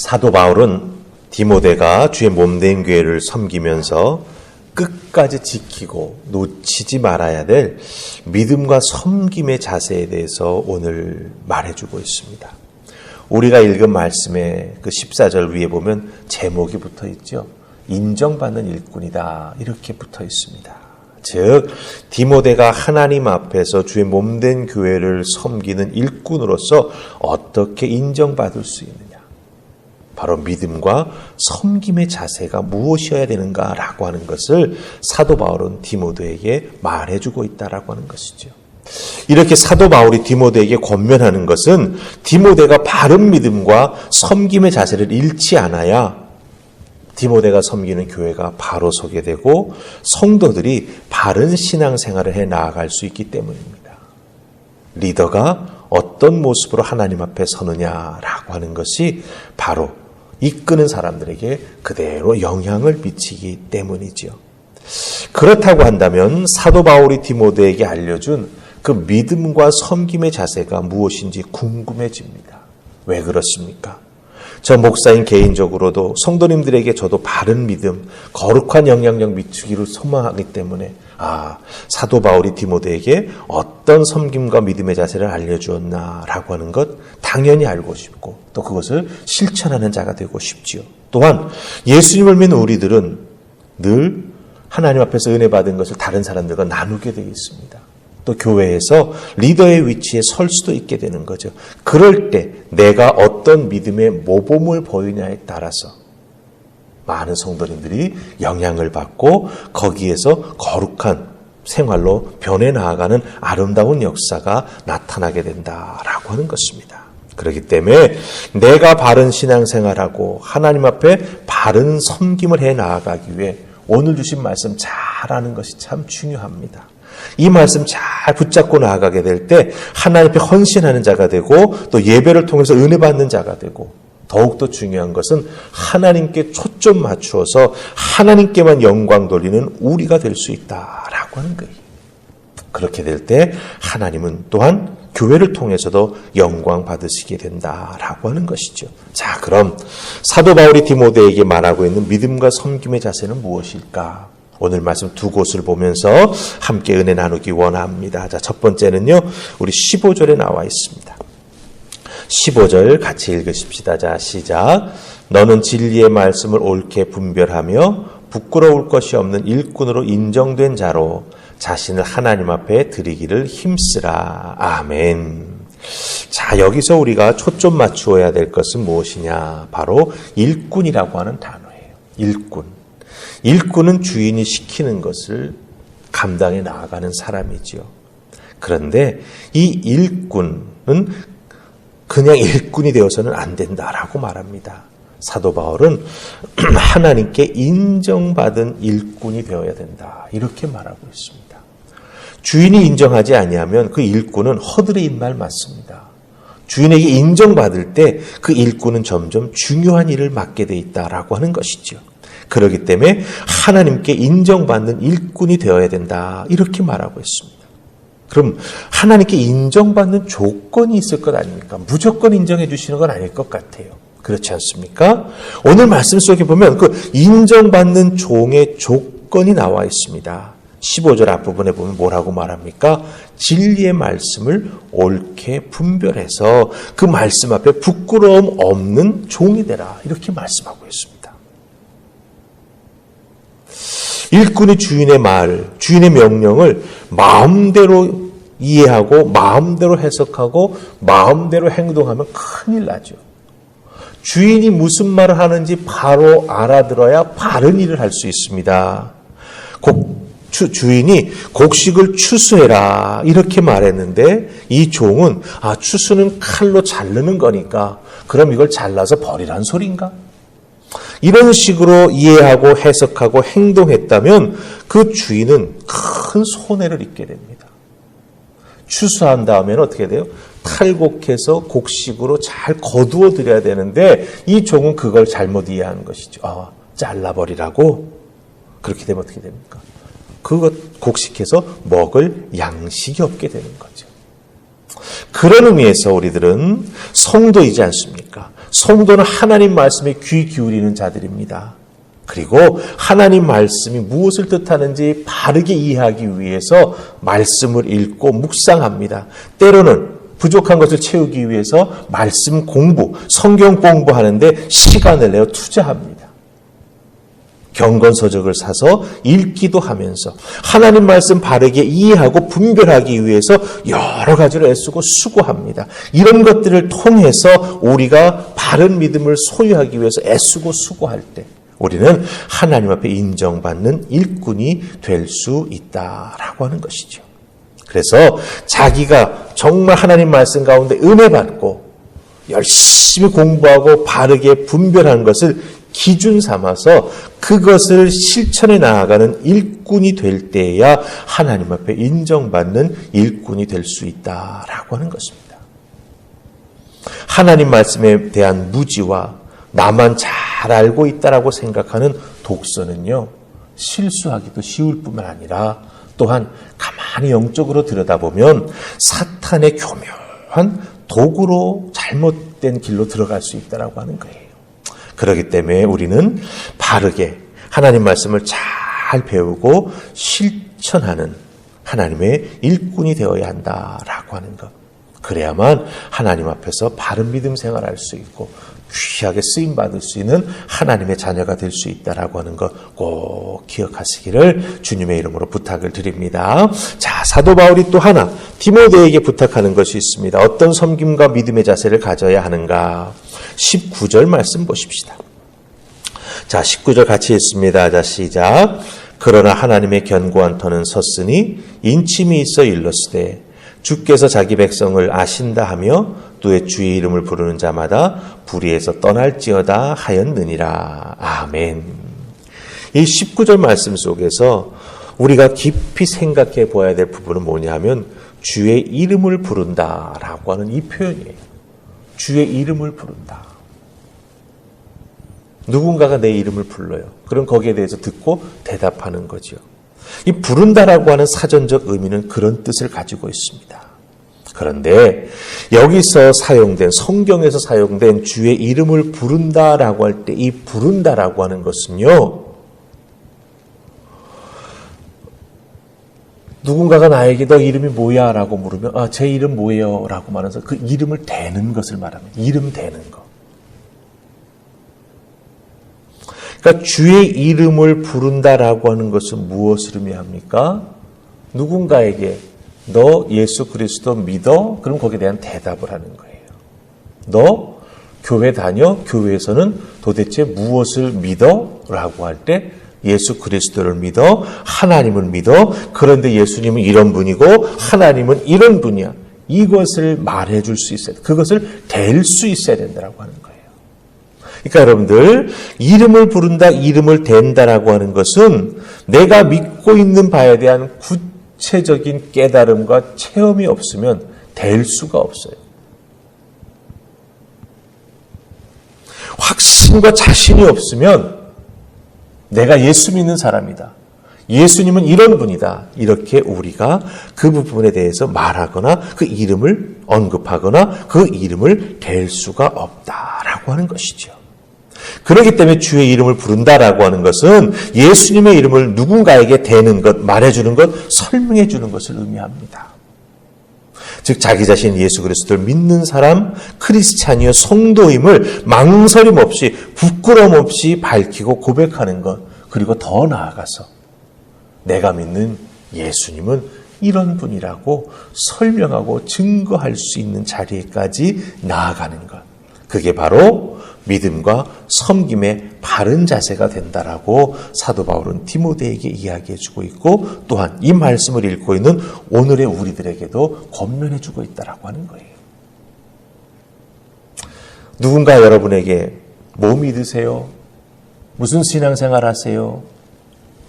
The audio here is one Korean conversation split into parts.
사도 바울은 디모데가 주의 몸된 교회를 섬기면서 끝까지 지키고 놓치지 말아야 될 믿음과 섬김의 자세에 대해서 오늘 말해주고 있습니다. 우리가 읽은 말씀의 그 14절 위에 보면 제목이 붙어 있죠. 인정받는 일꾼이다, 이렇게 붙어 있습니다. 즉 디모데가 하나님 앞에서 주의 몸된 교회를 섬기는 일꾼으로서 어떻게 인정받을 수 있느냐, 바로 믿음과 섬김의 자세가 무엇이어야 되는가라고 하는 것을 사도 바울은 디모데에게 말해주고 있다라고 하는 것이죠. 이렇게 사도 바울이 디모데에게 권면하는 것은 디모데가 바른 믿음과 섬김의 자세를 잃지 않아야 디모데가 섬기는 교회가 바로 서게 되고 성도들이 바른 신앙생활을 해 나아갈 수 있기 때문입니다. 리더가 어떤 모습으로 하나님 앞에 서느냐라고 하는 것이 바로 이끄는 사람들에게 그대로 영향을 미치기 때문이죠. 그렇다고 한다면 사도 바울이 디모데에게 알려준 그 믿음과 섬김의 자세가 무엇인지 궁금해집니다. 왜 그렇습니까? 저 목사인 개인적으로도 성도님들에게 저도 바른 믿음, 거룩한 영향력 미치기를 소망하기 때문에 사도 바울이 디모데에게 어떤 섬김과 믿음의 자세를 알려주었나라고 하는 것 당연히 알고 싶고 또 그것을 실천하는 자가 되고 싶지요. 또한 예수님을 믿는 우리들은 늘 하나님 앞에서 은혜 받은 것을 다른 사람들과 나누게 되어 있습니다. 또 교회에서 리더의 위치에 설 수도 있게 되는 거죠. 그럴 때 내가 어떤 믿음의 모범을 보이냐에 따라서 많은 성도님들이 영향을 받고 거기에서 거룩한 생활로 변해 나아가는 아름다운 역사가 나타나게 된다라고 하는 것입니다. 그렇기 때문에 내가 바른 신앙생활하고 하나님 앞에 바른 섬김을 해 나아가기 위해 오늘 주신 말씀 잘하는 것이 참 중요합니다. 이 말씀 잘 붙잡고 나아가게 될 때 하나님 앞에 헌신하는 자가 되고 또 예배를 통해서 은혜 받는 자가 되고 더욱더 중요한 것은 하나님께 초점 맞추어서 하나님께만 영광 돌리는 우리가 될 수 있다라고 하는 거예요. 그렇게 될 때 하나님은 또한 교회를 통해서도 영광 받으시게 된다라고 하는 것이죠. 자, 그럼 사도 바울이 디모데에게 말하고 있는 믿음과 섬김의 자세는 무엇일까? 오늘 말씀 두 곳을 보면서 함께 은혜 나누기 원합니다. 자, 첫 번째는요, 우리 15절에 나와 있습니다. 15절 같이 읽으십시다. 자, 시작. 너는 진리의 말씀을 옳게 분별하며 부끄러울 것이 없는 일꾼으로 인정된 자로 자신을 하나님 앞에 드리기를 힘쓰라. 아멘. 자, 여기서 우리가 초점 맞추어야 될 것은 무엇이냐? 바로 일꾼이라고 하는 단어예요. 일꾼. 일꾼은 주인이 시키는 것을 감당해 나아가는 사람이지요. 그런데 이 일꾼은 그냥 일꾼이 되어서는 안 된다라고 말합니다. 사도 바울은 하나님께 인정받은 일꾼이 되어야 된다, 이렇게 말하고 있습니다. 주인이 인정하지 아니하면 그 일꾼은 허들의 말 맞습니다. 주인에게 인정받을 때 그 일꾼은 점점 중요한 일을 맡게 돼 있다라고 하는 것이죠. 그렇기 때문에 하나님께 인정받는 일꾼이 되어야 된다, 이렇게 말하고 있습니다. 그럼 하나님께 인정받는 조건이 있을 것 아닙니까? 무조건 인정해 주시는 건 아닐 것 같아요. 그렇지 않습니까? 오늘 말씀 속에 보면 그 인정받는 종의 조건이 나와 있습니다. 15절 앞부분에 보면 뭐라고 말합니까? 진리의 말씀을 옳게 분별해서 그 말씀 앞에 부끄러움 없는 종이 되라, 이렇게 말씀하고 있습니다. 일꾼이 주인의 말, 주인의 명령을 마음대로 이해하고 마음대로 해석하고 마음대로 행동하면 큰일 나죠. 주인이 무슨 말을 하는지 바로 알아들어야 바른 일을 할 수 있습니다. 주인이 곡식을 추수해라, 이렇게 말했는데 이 종은 추수는 칼로 자르는 거니까 그럼 이걸 잘라서 버리란 소린가? 이런 식으로 이해하고 해석하고 행동했다면 그 주인은 큰 손해를 입게 됩니다. 추수한 다음에는 어떻게 돼요? 탈곡해서 곡식으로 잘 거두어 드려야 되는데 이 종은 그걸 잘못 이해한 것이죠. 잘라버리라고? 그렇게 되면 어떻게 됩니까? 그것 곡식해서 먹을 양식이 없게 되는 거죠. 그런 의미에서 우리들은 성도이지 않습니까? 성도는 하나님 말씀에 귀 기울이는 자들입니다. 그리고 하나님 말씀이 무엇을 뜻하는지 바르게 이해하기 위해서 말씀을 읽고 묵상합니다. 때로는 부족한 것을 채우기 위해서 말씀 공부, 성경 공부하는데 시간을 내어 투자합니다. 경건서적을 사서 읽기도 하면서 하나님 말씀 바르게 이해하고 분별하기 위해서 여러 가지를 애쓰고 수고합니다. 이런 것들을 통해서 우리가 바른 믿음을 소유하기 위해서 애쓰고 수고할 때 우리는 하나님 앞에 인정받는 일꾼이 될 수 있다라고 하는 것이죠. 그래서 자기가 정말 하나님 말씀 가운데 은혜 받고 열심히 공부하고 바르게 분별하는 것을 기준 삼아서 그것을 실천해 나아가는 일꾼이 될 때야 하나님 앞에 인정받는 일꾼이 될 수 있다라고 하는 것입니다. 하나님 말씀에 대한 무지와 나만 잘 알고 있다라고 생각하는 독서는요, 실수하기도 쉬울 뿐만 아니라 또한 가만히 영적으로 들여다보면 사탄의 교묘한 도구로 잘못된 길로 들어갈 수 있다라고 하는 거예요. 그렇기 때문에 우리는 바르게 하나님 말씀을 잘 배우고 실천하는 하나님의 일꾼이 되어야 한다라고 하는 것. 그래야만 하나님 앞에서 바른 믿음 생활할 수 있고 귀하게 쓰임받을 수 있는 하나님의 자녀가 될 수 있다라고 하는 것 꼭 기억하시기를 주님의 이름으로 부탁을 드립니다. 자, 사도 바울이 또 하나 디모데에게 부탁하는 것이 있습니다. 어떤 섬김과 믿음의 자세를 가져야 하는가? 19절 말씀 보십시다. 자, 19절 같이 읽습니다. 자, 시작. 그러나 하나님의 견고한 터는 섰으니 인침이 있어 일렀으되 주께서 자기 백성을 아신다 하며 또 주의 이름을 부르는 자마다 불의에서 떠날지어다 하였느니라. 아멘. 이 19절 말씀 속에서 우리가 깊이 생각해 보아야 될 부분은 뭐냐 하면 주의 이름을 부른다라고 하는 이 표현이에요. 주의 이름을 부른다. 누군가가 내 이름을 불러요. 그럼 거기에 대해서 듣고 대답하는 거죠. 이 부른다라고 하는 사전적 의미는 그런 뜻을 가지고 있습니다. 그런데 여기서 사용된, 성경에서 사용된 주의 이름을 부른다라고 할 때 이 부른다라고 하는 것은요, 누군가가 나에게 너 이름이 뭐야? 라고 물으면 제 이름 뭐예요? 라고 말해서 그 이름을 대는 것을 말합니다. 이름 대는 것. 그러니까 주의 이름을 부른다라고 하는 것은 무엇을 의미합니까? 누군가에게 너 예수 그리스도 믿어? 그럼 거기에 대한 대답을 하는 거예요. 너 교회 다녀? 교회에서는 도대체 무엇을 믿어? 라고 할 때 예수 그리스도를 믿어, 하나님을 믿어. 그런데 예수님은 이런 분이고 하나님은 이런 분이야. 이것을 말해줄 수 있어야 돼. 그것을 댈 수 있어야 된다라고 하는 거예요. 그러니까 여러분들, 이름을 부른다, 이름을 댄다라고 하는 것은 내가 믿고 있는 바에 대한 구체적인 깨달음과 체험이 없으면 될 수가 없어요. 확신과 자신이 없으면 내가 예수 믿는 사람이다. 예수님은 이런 분이다. 이렇게 우리가 그 부분에 대해서 말하거나 그 이름을 언급하거나 그 이름을 댈 수가 없다라고 하는 것이죠. 그렇기 때문에 주의 이름을 부른다라고 하는 것은 예수님의 이름을 누군가에게 대는 것, 말해주는 것, 설명해 주는 것을 의미합니다. 즉 자기 자신 예수 그리스도를 믿는 사람, 크리스찬이요 성도임을 망설임 없이 부끄러움 없이 밝히고 고백하는 것, 그리고 더 나아가서 내가 믿는 예수님은 이런 분이라고 설명하고 증거할 수 있는 자리에까지 나아가는 것, 그게 바로 믿음과 섬김의 바른 자세가 된다라고 사도 바울은 디모데에게 이야기해주고 있고, 또한 이 말씀을 읽고 있는 오늘의 우리들에게도 권면해주고 있다라고 하는 거예요. 누군가 여러분에게 뭐 믿으세요? 무슨 신앙생활 하세요?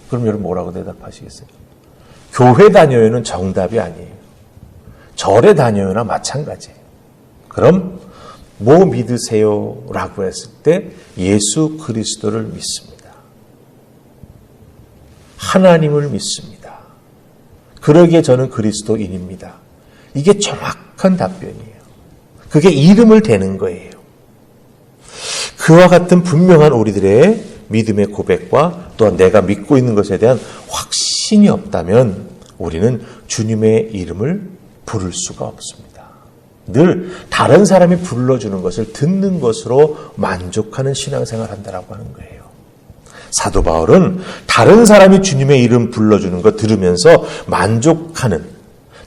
그럼 여러분 뭐라고 대답하시겠어요? 교회 다녀요는 정답이 아니에요. 절에 다녀요나 마찬가지예요. 그럼 뭐 믿으세요? 라고 했을 때 예수 그리스도를 믿습니다. 하나님을 믿습니다. 그러기에 저는 그리스도인입니다. 이게 정확한 답변이에요. 그게 이름을 대는 거예요. 그와 같은 분명한 우리들의 믿음의 고백과 또한 내가 믿고 있는 것에 대한 확신이 없다면 우리는 주님의 이름을 부를 수가 없습니다. 늘 다른 사람이 불러주는 것을 듣는 것으로 만족하는 신앙생활을 한다라고 하는 거예요. 사도 바울은 다른 사람이 주님의 이름 불러주는 거 들으면서 만족하는,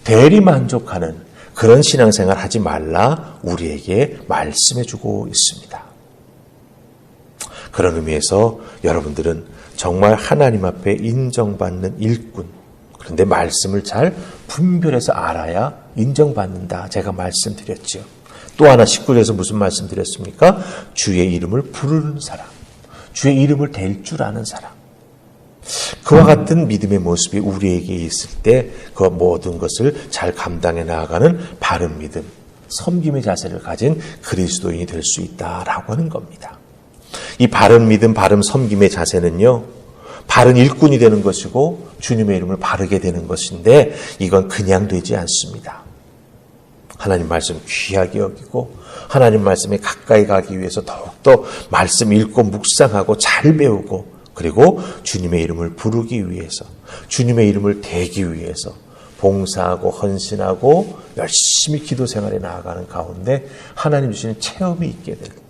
대리 만족하는 그런 신앙생활 하지 말라 우리에게 말씀해 주고 있습니다. 그런 의미에서 여러분들은 정말 하나님 앞에 인정받는 일꾼, 그런데 말씀을 잘 분별해서 알아야 인정받는다. 제가 말씀드렸죠. 또 하나 19절에서 무슨 말씀드렸습니까? 주의 이름을 부르는 사람, 주의 이름을 댈 줄 아는 사람. 그와 같은 믿음의 모습이 우리에게 있을 때 그 모든 것을 잘 감당해 나아가는 바른 믿음, 섬김의 자세를 가진 그리스도인이 될 수 있다라고 하는 겁니다. 이 바른 믿음, 바른 섬김의 자세는요, 바른 일꾼이 되는 것이고 주님의 이름을 바르게 되는 것인데 이건 그냥 되지 않습니다. 하나님 말씀 귀하게 여기고 하나님 말씀에 가까이 가기 위해서 더욱더 말씀 읽고 묵상하고 잘 배우고 그리고 주님의 이름을 부르기 위해서 주님의 이름을 대기 위해서 봉사하고 헌신하고 열심히 기도 생활에 나아가는 가운데 하나님 주시는 체험이 있게 될 때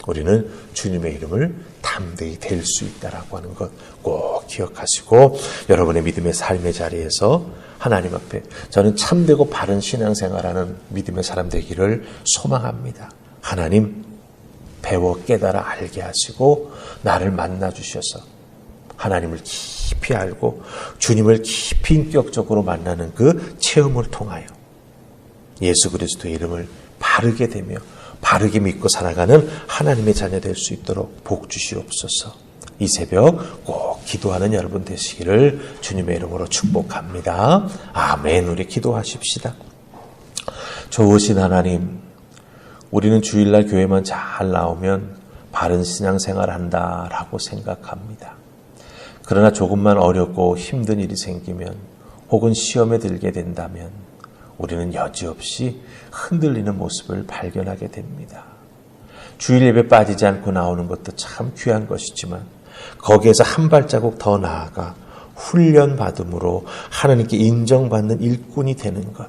우리는 주님의 이름을 담대히 댈 수 있다라고 하는 것 꼭 기억하시고 여러분의 믿음의 삶의 자리에서 하나님 앞에 저는 참되고 바른 신앙생활하는 믿음의 사람 되기를 소망합니다. 하나님 배워 깨달아 알게 하시고 나를 만나 주셔서 하나님을 깊이 알고 주님을 깊이 인격적으로 만나는 그 체험을 통하여 예수 그리스도의 이름을 바르게 되며 바르게 믿고 살아가는 하나님의 자녀 될 수 있도록 복 주시옵소서. 이 새벽 꼭 기도하는 여러분 되시기를 주님의 이름으로 축복합니다. 아멘. 우리 기도하십시다. 좋으신 하나님, 우리는 주일날 교회만 잘 나오면 바른 신앙생활 한다라고 생각합니다. 그러나 조금만 어렵고 힘든 일이 생기면 혹은 시험에 들게 된다면 우리는 여지없이 흔들리는 모습을 발견하게 됩니다. 주일 예배 빠지지 않고 나오는 것도 참 귀한 것이지만 거기에서 한 발자국 더 나아가 훈련받음으로 하나님께 인정받는 일꾼이 되는 것,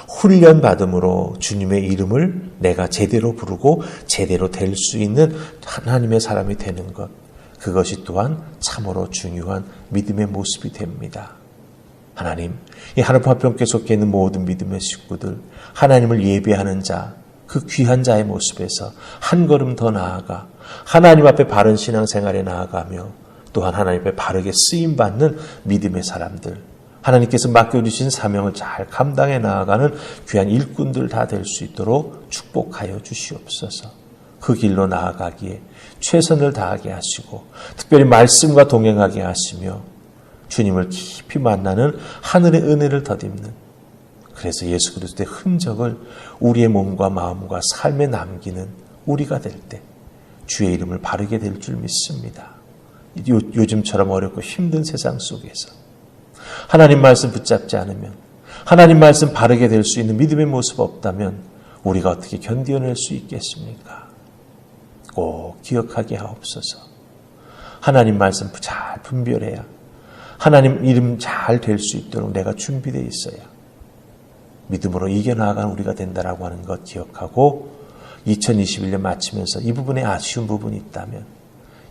훈련받음으로 주님의 이름을 내가 제대로 부르고 제대로 될 수 있는 하나님의 사람이 되는 것, 그것이 또한 참으로 중요한 믿음의 모습이 됩니다. 하나님, 이 하늘품 화평교회 속해 있는 모든 믿음의 식구들, 하나님을 예배하는 자, 그 귀한 자의 모습에서 한 걸음 더 나아가 하나님 앞에 바른 신앙생활에 나아가며 또한 하나님 앞에 바르게 쓰임받는 믿음의 사람들, 하나님께서 맡겨주신 사명을 잘 감당해 나아가는 귀한 일꾼들 다 될 수 있도록 축복하여 주시옵소서. 그 길로 나아가기에 최선을 다하게 하시고 특별히 말씀과 동행하게 하시며 주님을 깊이 만나는 하늘의 은혜를 덧입는, 그래서 예수 그리스도의 흔적을 우리의 몸과 마음과 삶에 남기는 우리가 될 때 주의 이름을 바르게 될 줄 믿습니다. 요즘처럼 어렵고 힘든 세상 속에서 하나님 말씀 붙잡지 않으면, 하나님 말씀 바르게 될 수 있는 믿음의 모습 없다면 우리가 어떻게 견뎌낼 수 있겠습니까? 꼭 기억하게 하옵소서. 하나님 말씀 잘 분별해야 하나님 이름 잘 될 수 있도록 내가 준비되어 있어야 믿음으로 이겨나가는 우리가 된다라고 하는 것 기억하고 2021년 마치면서 이 부분에 아쉬운 부분이 있다면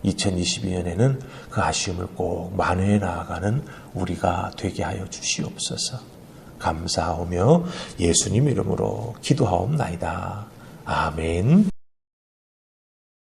2022년에는 그 아쉬움을 꼭 만회해 나아가는 우리가 되게 하여 주시옵소서. 감사하오며 예수님 이름으로 기도하옵나이다. 아멘.